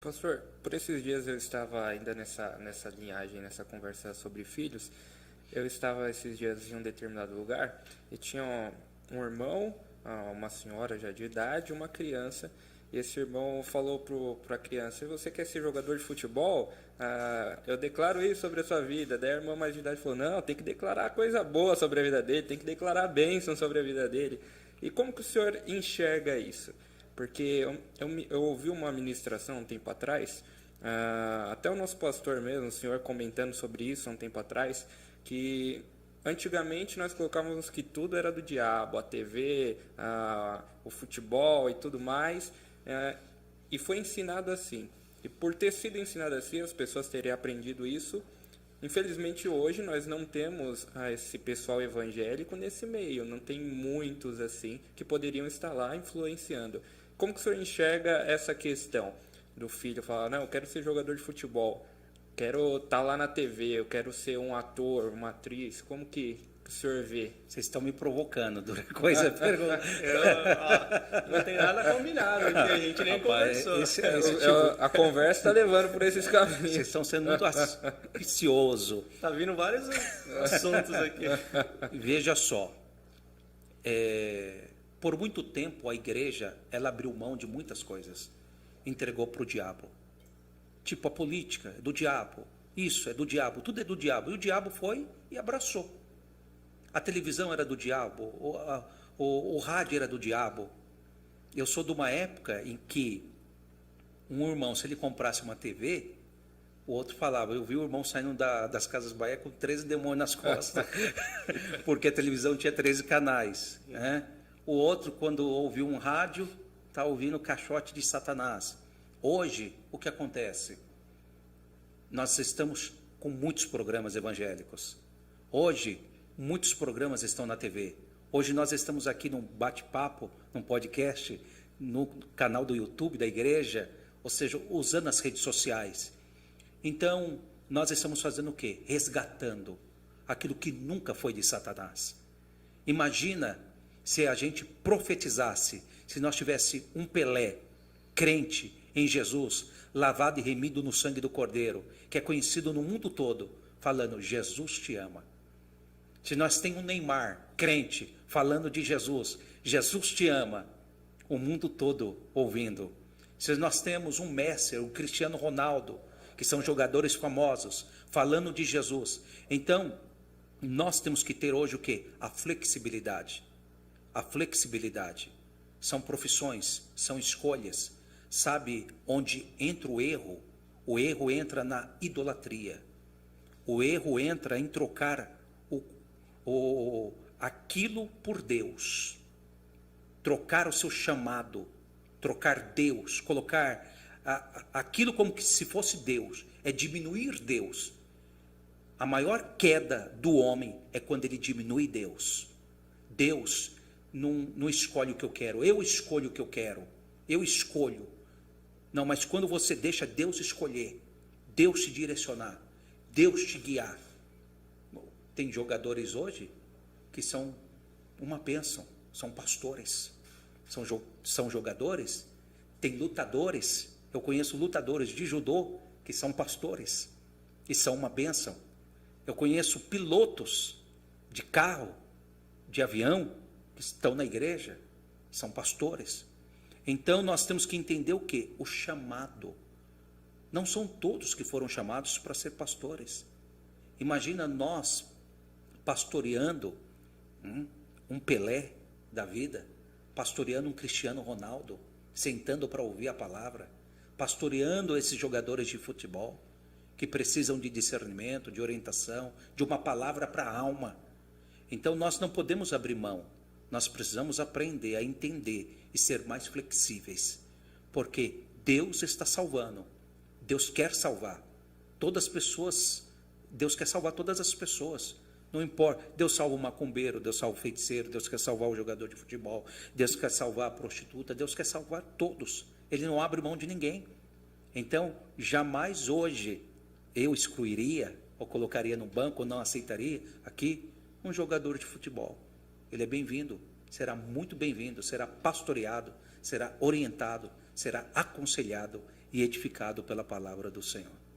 Pastor, por esses dias eu estava ainda nessa linhagem, nessa conversa sobre filhos. Eu estava esses dias em um determinado lugar e tinha um irmão, uma senhora já de idade, uma criança. E esse irmão falou para a criança: se você quer ser jogador de futebol, eu declaro isso sobre a sua vida. Daí a irmã mais de idade falou: não, tem que declarar coisa boa sobre a vida dele, tem que declarar bênção sobre a vida dele. E como que o senhor enxerga isso? Porque eu ouvi uma ministração um tempo atrás, até o nosso pastor mesmo, o senhor comentando sobre isso há um tempo atrás, que antigamente nós colocávamos que tudo era do diabo, a TV, o futebol e tudo mais, e foi ensinado assim. E por ter sido ensinado assim, as pessoas terem aprendido isso. Infelizmente hoje nós não temos esse pessoal evangélico nesse meio, não tem muitos assim que poderiam estar lá influenciando. Como que o senhor enxerga essa questão do filho falar: não, eu quero ser jogador de futebol, quero estar lá na TV, eu quero ser um ator, uma atriz? Como que o senhor vê? Vocês estão me provocando, coisa pergunta. Não tem nada combinado aqui, a gente nem conversou. A conversa está levando por esses caminhos. Vocês estão sendo muito ambicioso. Tá vindo vários assuntos aqui. Veja só, por muito tempo a igreja ela abriu mão de muitas coisas, entregou para o diabo. Tipo, a política é do diabo, isso é do diabo, tudo é do diabo. E o diabo foi e abraçou. A televisão era do diabo, o rádio era do diabo. Eu sou de uma época em que um irmão, se ele comprasse uma TV, o outro falava: eu vi o irmão saindo das Casas Bahia com 13 demônios nas costas, porque a televisão tinha 13 canais. Né? O outro, quando ouviu um rádio, está ouvindo o caixote de Satanás. Hoje, o que acontece? Nós estamos com muitos programas evangélicos. Hoje, muitos programas estão na TV. Hoje nós estamos aqui num bate-papo, num podcast, no canal do YouTube da igreja, ou seja, usando as redes sociais. Então, nós estamos fazendo o quê? Resgatando aquilo que nunca foi de Satanás. Imagina se a gente profetizasse, se nós tivesse um Pelé, crente em Jesus, lavado e remido no sangue do Cordeiro, que é conhecido no mundo todo, falando: Jesus te ama. Se nós temos um Neymar, crente, falando de Jesus, Jesus te ama, o mundo todo ouvindo. Se nós temos um Messi, um Cristiano Ronaldo, que são jogadores famosos, falando de Jesus, então nós temos que ter hoje o quê? A flexibilidade. A flexibilidade. São profissões, são escolhas. Sabe onde entra o erro? O erro entra na idolatria. O erro entra em trocar aquilo por Deus, trocar o seu chamado, trocar Deus, colocar aquilo como que se fosse Deus, é diminuir Deus. A maior queda do homem é quando ele diminui Deus. Deus não escolhe o que eu quero, eu escolho o que eu quero, eu escolho. Não, mas quando você deixa Deus escolher, Deus te direcionar, Deus te guiar. Tem jogadores hoje que são uma bênção, são pastores, são jogadores. Tem lutadores, eu conheço lutadores de judô que são pastores e são uma bênção. Eu conheço pilotos de carro, de avião, que estão na igreja, são pastores. Então nós temos que entender o quê? O chamado. Não são todos que foram chamados para ser pastores. Imagina nós pastoreando um Pelé da vida, pastoreando um Cristiano Ronaldo, sentando para ouvir a palavra, pastoreando esses jogadores de futebol, que precisam de discernimento, de orientação, de uma palavra para a alma. Então nós não podemos abrir mão, nós precisamos aprender a entender e ser mais flexíveis, porque Deus está salvando, Deus quer salvar todas as pessoas, Deus quer salvar todas as pessoas. Não importa, Deus salva o macumbeiro, Deus salva o feiticeiro, Deus quer salvar o jogador de futebol, Deus quer salvar a prostituta, Deus quer salvar todos. Ele não abre mão de ninguém. Então, jamais hoje eu excluiria, ou colocaria no banco, ou não aceitaria aqui um jogador de futebol. Ele é bem-vindo, será muito bem-vindo, será pastoreado, será orientado, será aconselhado e edificado pela palavra do Senhor.